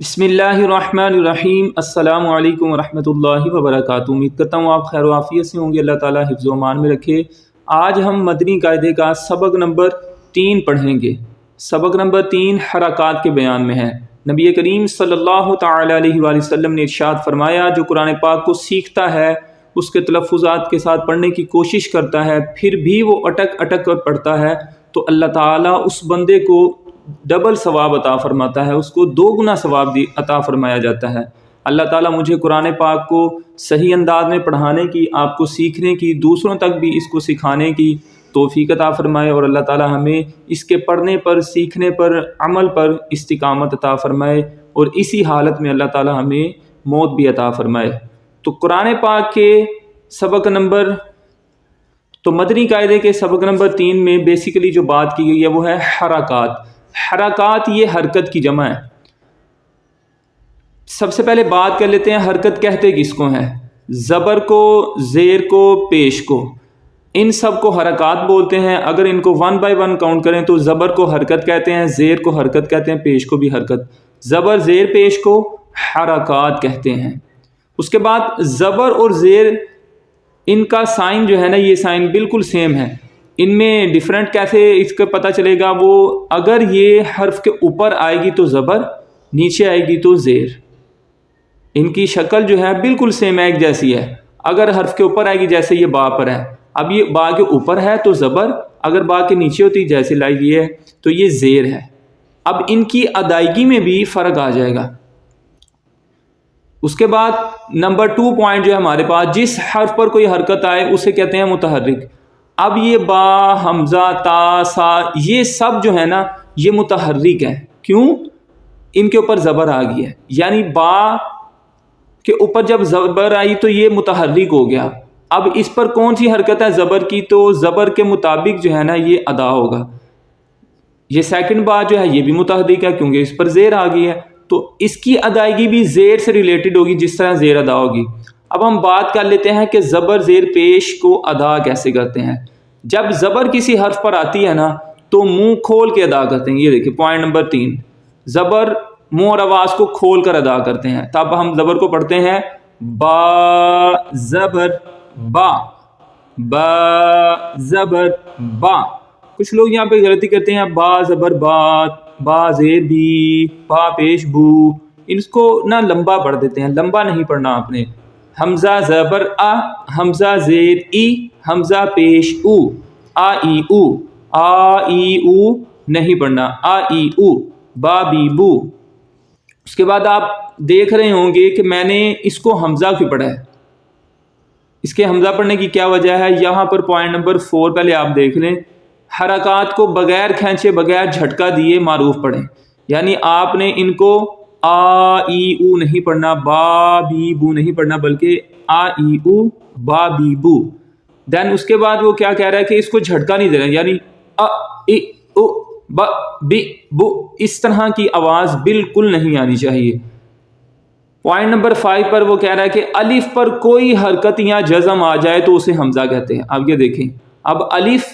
بسم اللہ الرحمن الرحیم۔ السلام علیکم ورحمۃ اللہ وبرکاتہ۔ امید کرتا ہوں آپ خیر و عافیت سے ہوں گے، اللہ تعالیٰ حفظ و امان میں رکھے۔ آج ہم مدنی قاعدے کا سبق نمبر 3 پڑھیں گے۔ سبق نمبر 3 حرکات کے بیان میں ہے۔ نبی کریم صلی اللہ تعالیٰ علیہ وآلہ وسلم نے ارشاد فرمایا، جو قرآن پاک کو سیکھتا ہے، اس کے تلفظات کے ساتھ پڑھنے کی کوشش کرتا ہے، پھر بھی وہ اٹک اٹک کر پڑھتا ہے، تو اللہ تعالیٰ اس بندے کو ڈبل ثواب عطا فرماتا ہے، اس کو 2 گنا ثواب عطا فرمایا جاتا ہے۔ اللہ تعالیٰ مجھے قرآن پاک کو صحیح انداز میں پڑھانے کی، آپ کو سیکھنے کی، دوسروں تک بھی اس کو سکھانے کی توفیق عطا فرمائے، اور اللہ تعالیٰ ہمیں اس کے پڑھنے پر، سیکھنے پر، عمل پر استقامت عطا فرمائے، اور اسی حالت میں اللہ تعالیٰ ہمیں موت بھی عطا فرمائے۔ تو قرآن پاک کے سبق نمبر تو مدنی قاعدے کے سبق نمبر 3 میں بیسیکلی جو بات کی گئی ہے وہ ہے حرکات۔ حرکات یہ حرکت کی جمع ہے۔ سب سے پہلے بات کر لیتے ہیں حرکت کہتے کس کو ہیں۔ زبر کو، زیر کو، پیش کو، ان سب کو حرکات بولتے ہیں۔ اگر ان کو 1 بائی 1 کاؤنٹ کریں تو زبر کو حرکت کہتے ہیں، زیر کو حرکت کہتے ہیں، پیش کو بھی حرکت۔ زبر، زیر، پیش کو حرکات کہتے ہیں۔ اس کے بعد زبر اور زیر، ان کا سائن جو ہے نا، یہ سائن بالکل سیم ہے۔ ان میں ڈیفرنٹ کیسے اس کا پتہ چلے گا؟ وہ اگر یہ حرف کے اوپر آئے گی تو زبر، نیچے آئے گی تو زیر۔ ان کی شکل جو ہے بالکل سیم ایک جیسی ہے۔ اگر حرف کے اوپر آئے گی، جیسے یہ با پر ہے، اب یہ با کے اوپر ہے تو زبر، اگر با کے نیچے ہوتی جیسے لائی گئی ہے تو یہ زیر ہے۔ اب ان کی ادائیگی میں بھی فرق آ جائے گا۔ اس کے بعد نمبر 2 پوائنٹ جو ہے ہمارے پاس، جس حرف پر کوئی حرکت آئے اسے کہتے ہیں متحرک۔ اب یہ با، حمزہ، تا، سا، یہ سب جو ہے نا یہ متحرک ہے۔ کیوں؟ ان کے اوپر زبر آ گئی ہے، یعنی با کے اوپر جب زبر آئی تو یہ متحرک ہو گیا۔ اب اس پر کون سی حرکت ہے زبر کی؟ تو زبر کے مطابق جو ہے نا یہ ادا ہوگا۔ یہ سیکنڈ بات جو ہے یہ بھی متحرک ہے کیونکہ اس پر زیر آ گئی ہے، تو اس کی ادائیگی بھی زیر سے ریلیٹڈ ہوگی جس طرح زیر ادا ہوگی۔ اب ہم بات کر لیتے ہیں کہ زبر، زیر، پیش کو ادا کیسے کرتے ہیں۔ جب زبر کسی حرف پر آتی ہے نا تو منہ کھول کے ادا کرتے ہیں۔ یہ دیکھیں پوائنٹ نمبر 3، زبر منہ اور آواز کو کھول کر ادا کرتے ہیں۔ تب ہم زبر کو پڑھتے ہیں با زبر با، با زبر با۔ کچھ لوگ یہاں پہ غلطی کرتے ہیں، با زبر بات، با زیر بھی، با پیش بو، اس کو نہ لمبا پڑھ دیتے ہیں۔ لمبا نہیں پڑھنا آپ نے۔ حمزہ زبر آ، حمزہ زیر ای، حمزہ پیش او، آ ای او، آ ای او نہیں پڑھنا، آ ای او، با بی بو۔ اس کے بعد آپ دیکھ رہے ہوں گے کہ میں نے اس کو حمزہ کیوں پڑھا ہے۔ اس کے حمزہ پڑھنے کی کیا وجہ ہے؟ یہاں پر پوائنٹ نمبر 4 پہلے آپ دیکھ لیں۔ حرکات کو بغیر کھینچے، بغیر جھٹکا دیے معروف پڑھیں، یعنی آپ نے ان کو آ ای او نہیں پڑھنا، با بی بو نہیں پڑھنا، بلکہ آ ای او، با بی بو۔ دین اس کے بعد وہ کیا کہہ رہا ہے کہ اس کو جھٹکا نہیں دے رہا، یعنی آ ای او با بی بو، اس طرح کی آواز بالکل نہیں آنی چاہیے۔ پوائنٹ نمبر 5 پر وہ کہہ رہا ہے کہ الف پر کوئی حرکت یا جزم آ جائے تو اسے حمزہ کہتے ہیں۔ اب یہ دیکھیں، اب الف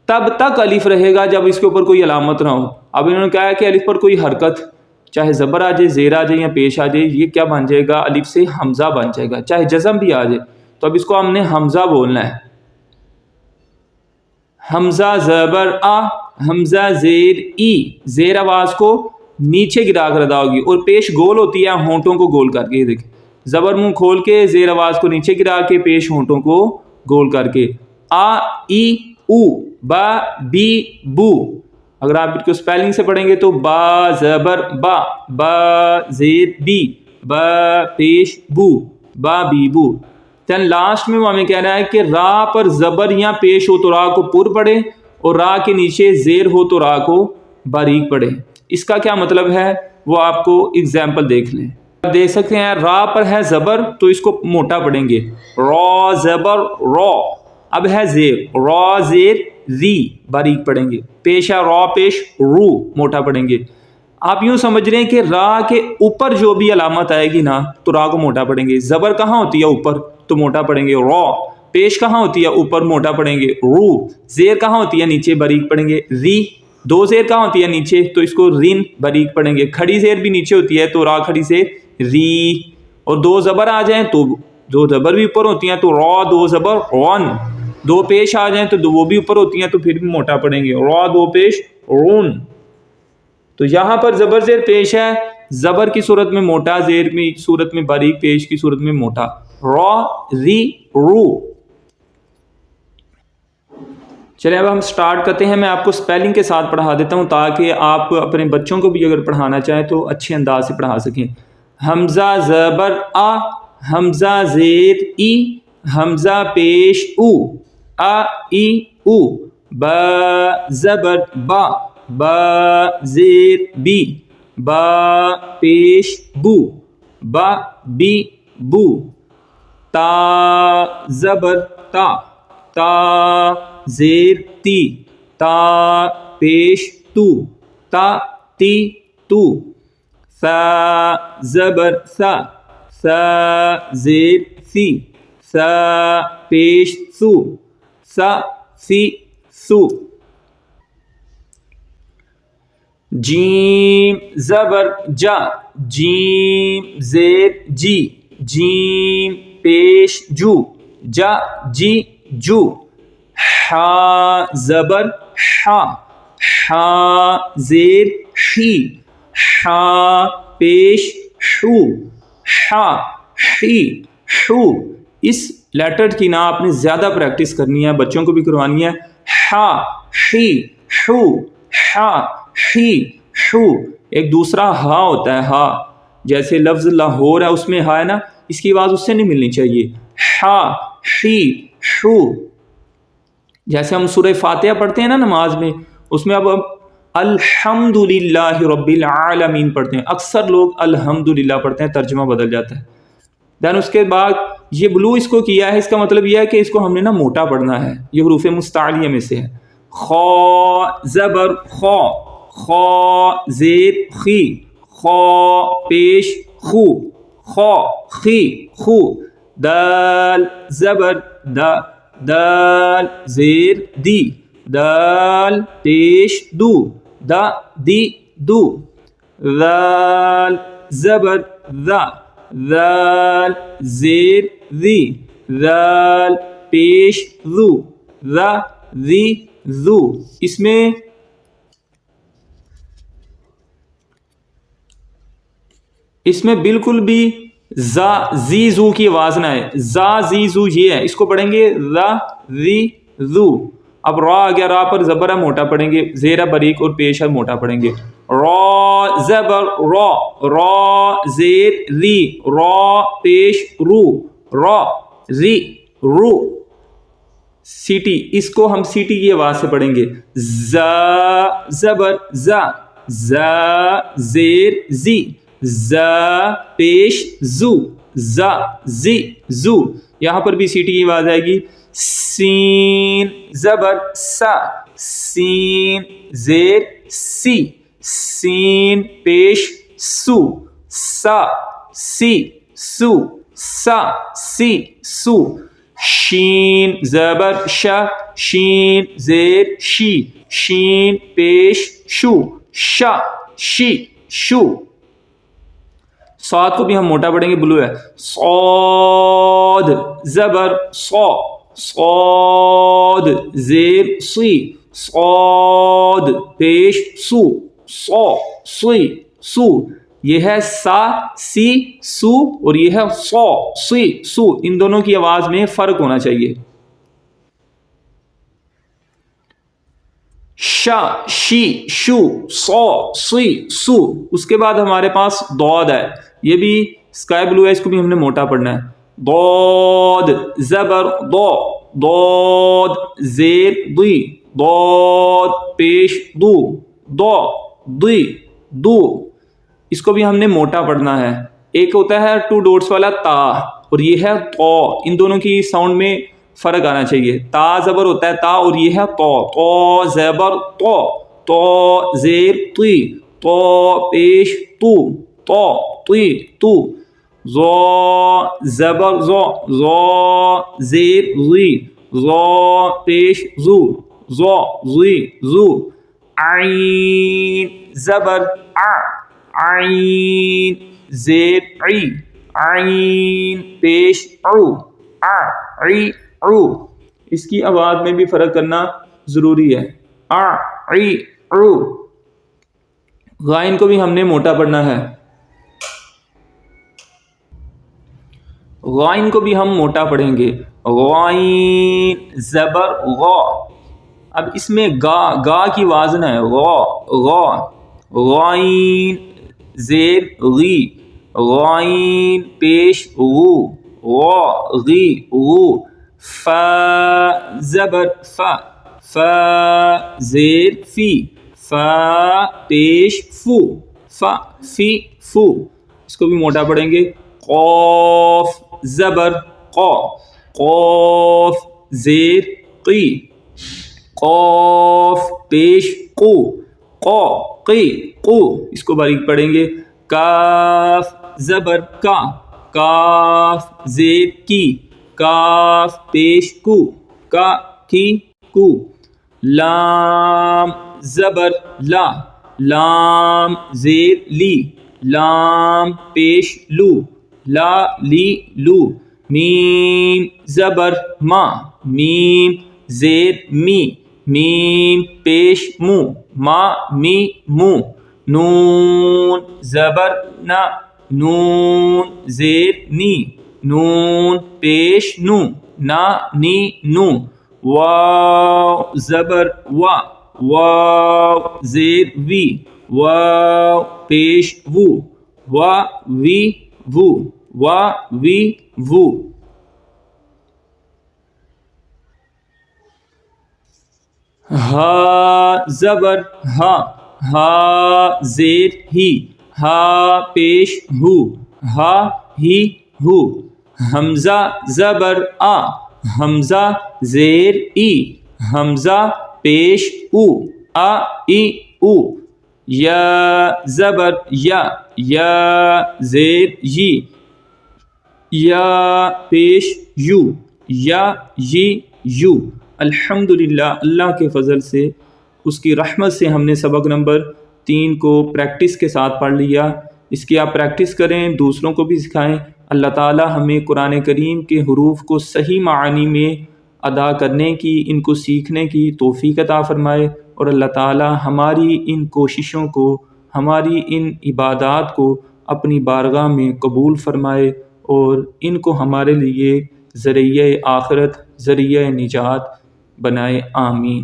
تب تک الف رہے گا جب اس کے اوپر کوئی علامت نہ ہو۔ اب انہوں نے کہا ہے کہ الف پر کوئی حرکت، چاہے زبر آ جائے، زیر آ جائے یا پیش آ جائے، یہ کیا بن جائے گا؟ الف سے حمزہ بن جائے گا، چاہے جزم بھی آ جائے تو اب اس کو ہم نے حمزہ بولنا ہے۔ حمزہ زبر آ، حمزہ زیر ای، زیر آواز کو نیچے گرا کر ادا ہوگی، اور پیش گول ہوتی ہے ہونٹوں کو گول کر کے۔ دیکھیں، زبر منہ کھول کے، زیر آواز کو نیچے گرا کے، پیش ہونٹوں کو گول کر کے۔ آ ای او، با بی بو۔ اگر آپ اس کو سپیلنگ سے پڑھیں گے تو با زبر با، با زیر بی، با پیش بو، با بی بو۔ دین لاسٹ میں وہ ہمیں کہہ رہا ہے کہ را پر زبر یا پیش ہو تو را کو پر پڑھے، اور را کے نیچے زیر ہو تو را کو باریک پڑھے۔ اس کا کیا مطلب ہے وہ آپ کو اگزامپل دیکھ لیں۔ دیکھ سکتے ہیں را پر ہے زبر تو اس کو موٹا پڑھیں گے، را زبر را۔ اب ہے زیر، را زیر ری، باریک پڑھیں گے۔ پیش ہے را پیش رو، موٹا پڑھیں گے۔ آپ یوں سمجھ رہے ہیں کہ را کے اوپر جو بھی علامت آئے گی نا تو را کو موٹا پڑھیں گے۔ زبر کہاں ہوتی ہے؟ اوپر، تو موٹا پڑھیں گے را۔ پیش کہاں ہوتی ہے؟ اوپر، موٹا پڑھیں گے رو۔ زیر کہاں ہوتی ہے؟ نیچے، باریک پڑھیں گے ری۔ دو زیر کہاں ہوتی ہے نیچے, تو اس کو رین باریک پڑھیں گے. کھڑی زیر بھی نیچے ہوتی ہے تو را کھڑی سے ری, اور دو زبر آ جائیں تو دو زبر بھی اوپر ہوتی ہیں تو را دو زبر رون, دو پیش آ جائیں تو وہ بھی اوپر ہوتی ہیں تو پھر بھی موٹا پڑھیں گے, را دو پیش رون. تو یہاں پر زبر زیر پیش ہے, زبر کی صورت میں موٹا, زیر کی صورت میں باریک, پیش کی صورت میں موٹا. را ری رو. چلیں اب ہم سٹارٹ کرتے ہیں. میں آپ کو سپیلنگ کے ساتھ پڑھا دیتا ہوں تاکہ آپ اپنے بچوں کو بھی اگر پڑھانا چاہیں تو اچھے انداز سے پڑھا سکیں. حمزہ زبر آ, حمزہ زیر ای, حمزہ پیش او, آ ای او. با زبر با, با زیر بی, با پیش بو, با بی بو. تا زبر تا, تا زیر تی, تا پیش تو, تا تی تو. ثا زبر ثا, ثا زیر ثی, ثا پیش ثو, ثا ثی ثو. جیم زبر جا, جیم زیر جی, جیم پیش جو, جا جی جو. حا زبر حا, حا زیر حی, حا پیش حو, حا حی حو. اس لیٹر کی نا آپ نے زیادہ پریکٹس کرنی ہے, بچوں کو بھی کروانی ہے. حا حی حو, حا حی حو. ایک دوسرا ہا ہوتا ہے, ہا جیسے لفظ لاہور ہے اس میں ہا ہے نا, اس کی آواز اس سے نہیں ملنی چاہیے. حا حی حو. جیسے ہم سورہ فاتحہ پڑھتے ہیں نا نماز میں, اس میں اب الحمدللہ رب العالمین پڑھتے ہیں, اکثر لوگ الحمدللہ پڑھتے ہیں, ترجمہ بدل جاتا ہے. دین اس کے بعد یہ بلو اس کو کیا ہے, اس کا مطلب یہ ہے کہ اس کو ہم نے نا موٹا پڑھنا ہے. یہ حروف مستعلیہ میں سے ہے. خا زبر خا, خا زیر خی, خا پیش خو, خا خی خو. دال زبر دا, دال زیر دی, دال پیش دو, دا دی دو. ذال زبر ذا, ذال زیر ذی, ذال پیش ذو, ذا ذی ذو. اس میں بالکل بھی زا زی زو کی آواز نہ ہے. زا زی زو یہ ہے, اس کو پڑھیں گے ذا زی زو. اب را آ گیا, را پر زبر ہے موٹا پڑھیں گے, زیر باریک اور پیش ہے موٹا پڑھیں گے. را زبر را, را زیر ری, را پیش رو, را ری رو. سیٹی, اس کو ہم سیٹی کی آواز سے پڑھیں گے. زا زبر زا, زا زیر زی, زا پیش زو, زا زی زو. یہاں پر بھی سیٹی کی آواز آئے گی. سین زبر سا, سین زیر سی, سین پیش سو, سا سی سو, سا سی سو. شین زبر شا, شین زیر شی, شین پیش شو, شا شی شو. صاد کو بھی ہم موٹا پڑھیں گے, بلو ہے. صاد زبر صا, صاد زیر سی, صاد پیش سو, صا سی سو. یہ ہے سا سی سو اور یہ ہے صا سی سو. ان دونوں کی آواز میں فرق ہونا چاہیے. شا شی شو, صا سی سو. اس کے بعد ہمارے پاس ضاد ہے, یہ بھی اسکائی بلو ہے, اس کو بھی ہم نے موٹا پڑھنا ہے. ضاد زبر ضا, ضاد زیر ضی, ضاد پیش دو, ضا ضی دو. اس کو بھی ہم نے موٹا پڑھنا ہے. ایک ہوتا ہے 2 ڈوٹس والا تا, اور یہ ہے تو. ان دونوں کی ساؤنڈ میں فرق آنا چاہیے. تا زبر ہوتا ہے تا, اور یہ ہے تو, تو زبر تو, تو زیر تی, تو پیش تو, تو تی تو. زا زبر زا, زا زیر زی, زا پیش زو, زا زی زو. عین زبر عین زیر عین پیش عو اس کی آواز میں بھی فرق کرنا ضروری ہے. غائن کو بھی ہم نے موٹا پڑھنا ہے. غائن کو بھی ہم موٹا پڑھیں گے. غائن زبر غا. اب اس میں گا کی وازن ہے غا. غائن زیر غی. غائن پیش غو. فا زبر فا زیر فی. فا پیش فو. اس کو بھی موٹا پڑھیں گے. قاف زبر قاف زیر قی. قاف پیش قو. اس کو باریک پڑھیں گے. کاف زبر کاف زیر کی. کاف پیش کو. لام زبر لام زیر لی. لام پیش لو. میم زبر میم زیر میم پیش مو. مو. نون زبر نون زیر نون پیش نو. نو. واو زبر واو زیر وی. واو پیش وو. ہا زبر ہا زیر ہی. ہا پیش ہو. حمزہ زبر حمزہ زیر ای. حمزہ پیش او. یا زبر یا زیر یی. یا پیش یو. الحمدللہ اللہ کے فضل سے اس کی رحمت سے ہم نے سبق نمبر 3 کو پریکٹس کے ساتھ پڑھ لیا. اس کی آپ پریکٹس کریں, دوسروں کو بھی سکھائیں. اللہ تعالی ہمیں قرآن کریم کے حروف کو صحیح معنی میں ادا کرنے کی, ان کو سیکھنے کی توفیق عطا فرمائے. اور اللہ تعالی ہماری ان کوششوں کو, ہماری ان عبادات کو اپنی بارگاہ میں قبول فرمائے اور ان کو ہمارے لیے ذریعہ آخرت, ذریعہ نجات بنائے. آمین.